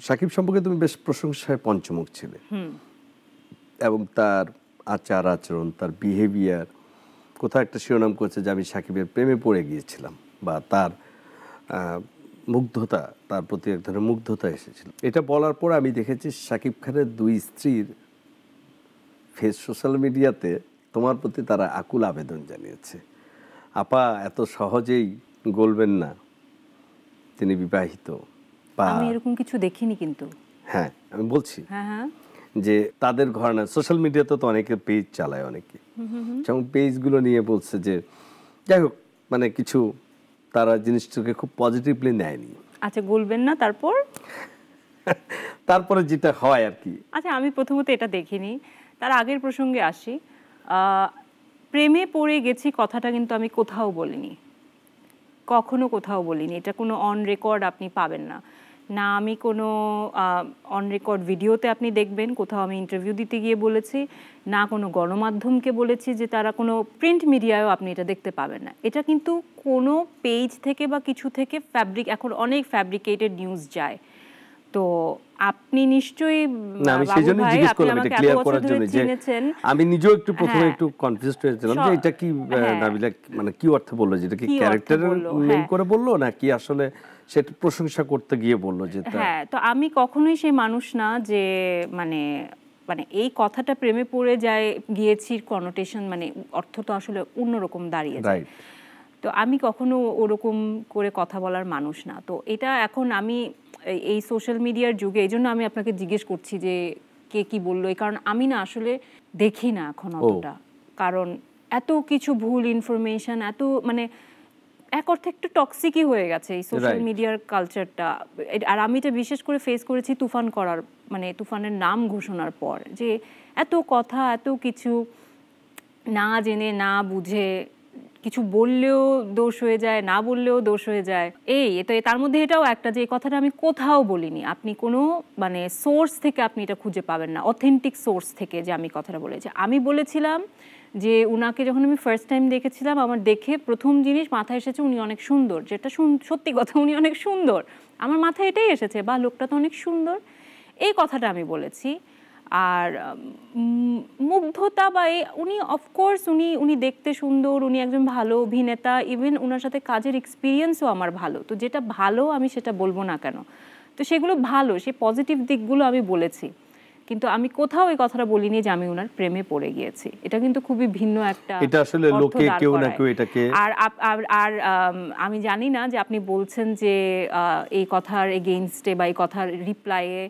সাকিব সম্পর্কে তুমি বেশ প্রশংসায় পঞ্চমুখ ছিলে এবং তার আচার আচরণ, তার বিহেভিয়ার, কোথাও একটা শিরোনাম করেছে যে আমি সাকিবের প্রেমে পড়ে গিয়েছিলাম, বা তার মুগ্ধতা, তার প্রতি এক ধরনের মুগ্ধতা এসেছিল। এটা বলার পর আমি দেখেছি সাকিব খানের দুই স্ত্রীর সোশ্যাল মিডিয়াতে তোমার প্রতি তারা আকুল আবেদন জানিয়েছে। আপা এত সহজেই গলবেন না, তিনি বিবাহিত। আমি এরকম কিছু দেখিনি কিন্তু। হ্যাঁ, আমি বলছি হ্যাঁ যে তাদের ঘরানা সোশ্যাল মিডিয়াতে তো অনেকে পেজ চালায়, অনেকে, এবং পেজগুলো নিয়ে বলছে যে যাই হোক, মানে কিছু তারা জিনিসটাকে খুব পজিটিভলি নেয়নি। আচ্ছা, বলবেন না তারপর? তারপরে যেটা হয় আর কি। আচ্ছা, আমি প্রথমত এটা দেখিনি। তার আগের প্রসঙ্গে আসি। প্রেমে পড়ে গেছি কথাটা কিন্তু আমি কোথাও বলিনি, কখনো কোথাও বলিনি। এটা কোনো অন রেকর্ড আপনি পাবেন না। না আমি কোনো অন রেকর্ড ভিডিওতে আপনি দেখবেন কোথাও আমি ইন্টারভিউ দিতে গিয়ে বলেছি, না কোনো গণমাধ্যমকে বলেছি, যে তারা কোনো প্রিন্ট মিডিয়ায়ও আপনি এটা দেখতে পাবেন না। এটা কিন্তু কোনো পেজ থেকে বা কিছু থেকে এখন অনেক ফ্যাব্রিকেটেড নিউজ যায়। তো আপনি নিশ্চয়ই আমি নিজেও একটু প্রথমে একটু কনফিউজড হয়েছিলাম যে এটা কি নাবিলা মানে কি অর্থে বললো, যেটা কি ক্যারেক্টারের মেইন করে বললো নাকি আসলে সেটা প্রশংসা করতে গিয়ে বললো যেটা। হ্যাঁ, তো আমি কখনোই সেই মানুষ না যে মানে মানে এই কথাটা প্রেমে পড়ে গিয়েছি কনোটেশন, মানে অর্থ তো আসলে অন্যরকম দাঁড়িয়ে যায়। তো আমি কখনো ওরকম করে কথা বলার মানুষ না। তো এটা এখন আমি এই সোশ্যাল মিডিয়ার যুগে, এই জন্য আমি আপনাকে জিজ্ঞেস করছি যে কে কি বললো, এই কারণ আমি না আসলে দেখি না এখন অতটা, কারণ এত কিছু ভুল ইনফরমেশন, এত মানে এক অর্থে একটু টক্সিকই হয়ে গেছে এই সোশ্যাল মিডিয়ার কালচারটা। আর আমি এটা বিশেষ করে ফেস করেছি তুফান করার, মানে তুফানের নাম ঘোষণার পর, যে এত কথা, এত কিছু না জেনে না বুঝে কিছু বললেও দোষ হয়ে যায়, না বললেও দোষ হয়ে যায়। তো তার মধ্যে এটাও একটা, যে এই কথাটা আমি কোথাও বলিনি। আপনি কোনো মানে সোর্স থেকে আপনি এটা খুঁজে পাবেন না, অথেন্টিক সোর্স থেকে যে আমি কথাটা বলেছি। আমি বলেছিলাম যে উনাকে যখন আমি ফার্স্ট টাইম দেখেছিলাম, আমার দেখে প্রথম জিনিস মাথায় এসেছে উনি অনেক সুন্দর, যেটা সত্যি কথা, উনি অনেক সুন্দর। আমার মাথায় এটাই এসেছে, বা লোকটা তো অনেক সুন্দর, এই কথাটা আমি বলেছি। আর মুগ্ধতা বা উনি অফকোর্স উনি দেখতে সুন্দর, উনি একজন ভালো অভিনেতা, ইভেন ওনার সাথে কাজের এক্সপিরিয়েন্সও আমার ভালো। তো যেটা ভালো আমি সেটা বলবো না কেন? তো সেগুলো ভালো, সেই পজিটিভ দিকগুলো আমি বলেছি, কিন্তু আমি কোথাও এই কথাটা বলিনি যে আমি ওনার প্রেমে পড়ে গিয়েছি। এটা কিন্তু খুবই ভিন্ন একটা, এটা আসলে লোকে কেউ না কেউ এটাকে। আর আমি জানি না যে আপনি বলছেন যে এই কথার এগেইনস্টে বা এই কথার রিপ্লাইয়ে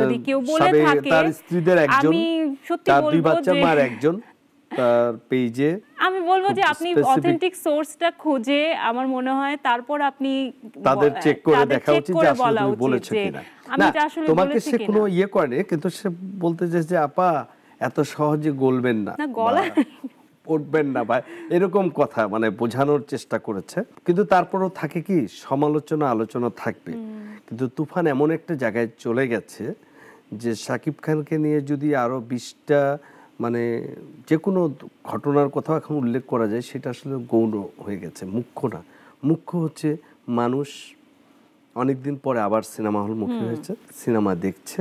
যদি কেউ বলে থাকে, তার স্ত্রীদের একজন, আমি সত্যি বলবো যে একজন তার পেজে, আমি বলবো যে আপনি অথেন্টিক সোর্সটা খুঁজে আমার মনে হয় তারপর আপনি তাদের চেক করে দেখা উচিত যে আসলে তুমি বলেছো কিনা। না, তোমাকে সে কোনো ইয়ে করে, কিন্তু সে বলতে চাইছে যে আপা এত সহজে গলবেন না, উঠবেন না, বা এরকম কথা মানে বোঝানোর চেষ্টা করেছে। কিন্তু তারপরও থাকে কি, সমালোচনা আলোচনা থাকবে, কিন্তু তুফান এমন একটা জায়গায় চলে গেছে যে শাকিব খানকে নিয়ে যদি আরো 20টা মানে যে কোনো ঘটনার কথা এখন উল্লেখ করা যায়, সেটা আসলে গৌণ হয়ে গেছে, মুখ্য না। মুখ্য হচ্ছে মানুষ অনেকদিন পরে আবার সিনেমা হল মুখী হয়েছে, সিনেমা দেখছে,